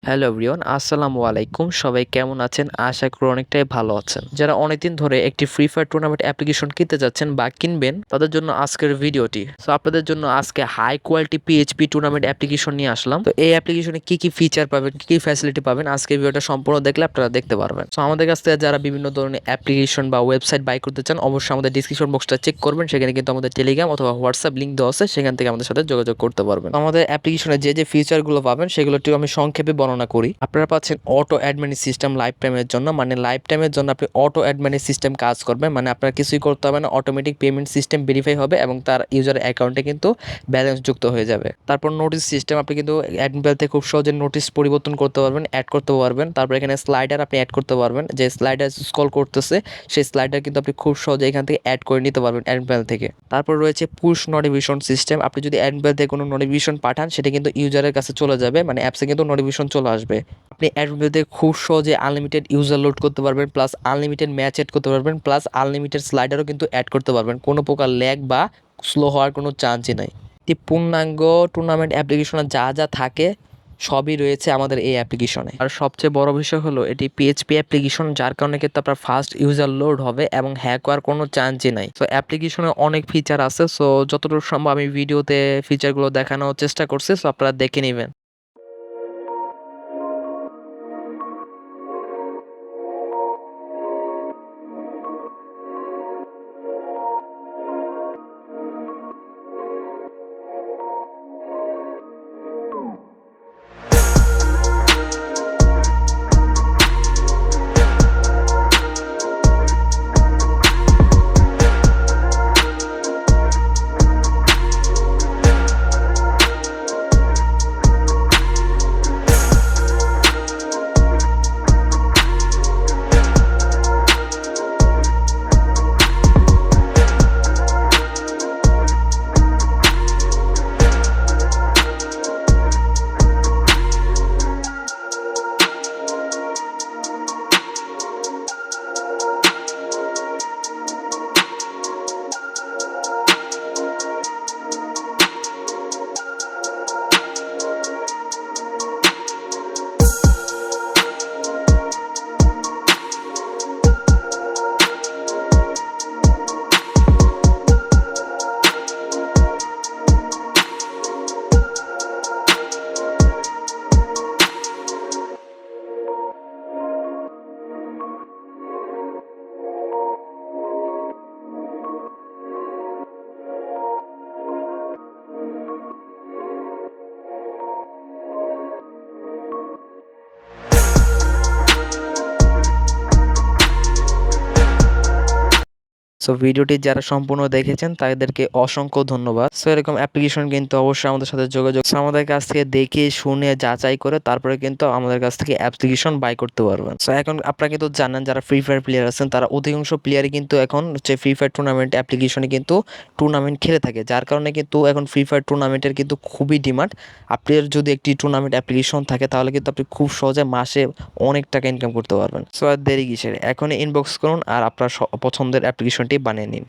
Hello everyone, আসসালামু আলাইকুম। সবাই কেমন আছেন? আশা করি অনেকটাই ভালো আছেন। যারা অনেকদিন ধরে একটি ফ্রি ফায়ার টুর্নামেন্ট অ্যাপ্লিকেশন কিনতে যাচ্ছেন বা কিনবেন, তাদের জন্য আজকের ভিডিওটি। সো আপনাদের জন্য আজকে high quality PHP tournament application নিয়ে আসলাম। তো এই অ্যাপ্লিকেশনে কি কি ফিচার পাবেন, কি কি ফ্যাসিলিটি পাবেন, আজকে ভিডিওটা সম্পূর্ণ দেখলে আপনারা দেখতে পারবেন। সো আমাদের কাছ থেকে যারা বিভিন্ন ধরনের অ্যাপ্লিকেশন বা ওয়েবসাইট বাই করতে চান, অবশ্যই আমাদের ডিসক্রিপশন বক্সটা চেক করবেন। সেখানে কিন্তু আমাদের টেলিগ্রাম অথবা হোয়াটসঅ্যাপ লিঙ্ক দেওয়া আছে, সেখান থেকে আমাদের সাথে যোগাযোগ করতে পারবেন। আমাদের অ্যাপ্লিকেশনে যে যে ফিচারগুলো পাবেন সেগুলোটিও আমি সংক্ষেপে বর্ণনা করি। আপনারা পাচ্ছেন অটো অ্যাডমিন সিস্টেম লাইফ টাইমের জন্য, মানে লাইফ টাইমের জন্য আপনি অটো অ্যাডমিন সিস্টেম কাজ করবে, মানে আপনার কিছুই করতে হবে না, অটোমেটিক পেমেন্ট সিস্টেম ভেরিফাই হবে এবং তার ইউজার অ্যাকাউন্টে কিন্তু ব্যালেন্স যুক্ত হয়ে যাবে। তারপর নোটিস সিস্টেম, আপনি কিন্তু অ্যাডমিন প্যানেল থেকে খুব সহজে নোটিস পরিবর্তন করতে পারবেন, অ্যাড করতে পারবেন। তারপর এখানে স্লাইডার আপনি অ্যাড করতে পারবেন, যে স্লাইডার স্ক্রল করতেছে সেই স্লাইডার কিন্তু আপনি খুব সহজে এখান থেকে অ্যাড করে নিতে পারবেন অ্যাডমিন প্যানেল থেকে। তারপর রয়েছে পুশ নোটিফিকেশন সিস্টেম, আপনি যদি অ্যাডমিন প্যানেল থেকে কোনো নোটিফিকেশন পাঠান সেটা কিন্তু ইউজারের কাছে চলে যাবে, মানে অ্যাপসে কিন্তু নোটিফিকেশন চলে আসবে। আপনি অ্যাডমিতে খুব সহজে আনলিমিটেড ইউজার লোড করতে পারবেন, প্লাস আনলিমিটেড ম্যাচ অ্যাড করতে পারবেন, প্লাস আনলিমিটেড স্লাইডারও কিন্তু অ্যাড করতে পারবেন। কোনো প্রকার ল্যাগ বা স্লো হওয়ার কোনো চান্সই নাই। একটি পূর্ণাঙ্গ টুর্নামেন্ট অ্যাপ্লিকেশনে যা যা থাকে সবই রয়েছে আমাদের এই অ্যাপ্লিকেশনে। আর সবচেয়ে বড় বিষয় হলো এটি পিএইচপি অ্যাপ্লিকেশন, যার কারণে কিন্তু আপনার ফাস্ট ইউজার লোড হবে এবং হ্যাক হওয়ার কোনো চান্সই নাই। তো অ্যাপ্লিকেশনে অনেক ফিচার আছে, সো যতটুকু সম্ভব আমি ভিডিওতে ফিচারগুলো দেখানোর চেষ্টা করছি, সো আপনারা দেখে নেবেন। সো ভিডিওটি যারা সম্পূর্ণ দেখেছেন তাদেরকে অসংখ্য ধন্যবাদ। সো এরকম অ্যাপ্লিকেশন কিন্তু অবশ্যই আমাদের সাথে যোগাযোগ, আমাদের কাছ থেকে দেখে শুনে যাচাই করে তারপরে কিন্তু আমাদের কাছ থেকে অ্যাপ্লিকেশন বাই করতে পারবেন। সো এখন আপনারা কিন্তু জানেন যারা ফ্রি ফায়ার প্লেয়ার আছেন তারা অধিকাংশ প্লেয়ারই কিন্তু এখন হচ্ছে ফ্রি ফায়ার টুর্নামেন্ট অ্যাপ্লিকেশনে কিন্তু টুর্নামেন্ট খেলে থাকে, যার কারণে কিন্তু এখন ফ্রি ফায়ার টুর্নামেন্টের কিন্তু খুবই ডিমান্ড। আপনার যদি একটি টুর্নামেন্ট অ্যাপ্লিকেশন থাকে তাহলে কিন্তু আপনি খুব সহজে মাসে অনেক টাকা ইনকাম করতে পারবেন। সো আর দেরি কিসের, এখনই ইনবক্স করুন আর আপনার পছন্দের অ্যাপ্লিকেশনটি বানিয়ে নিন।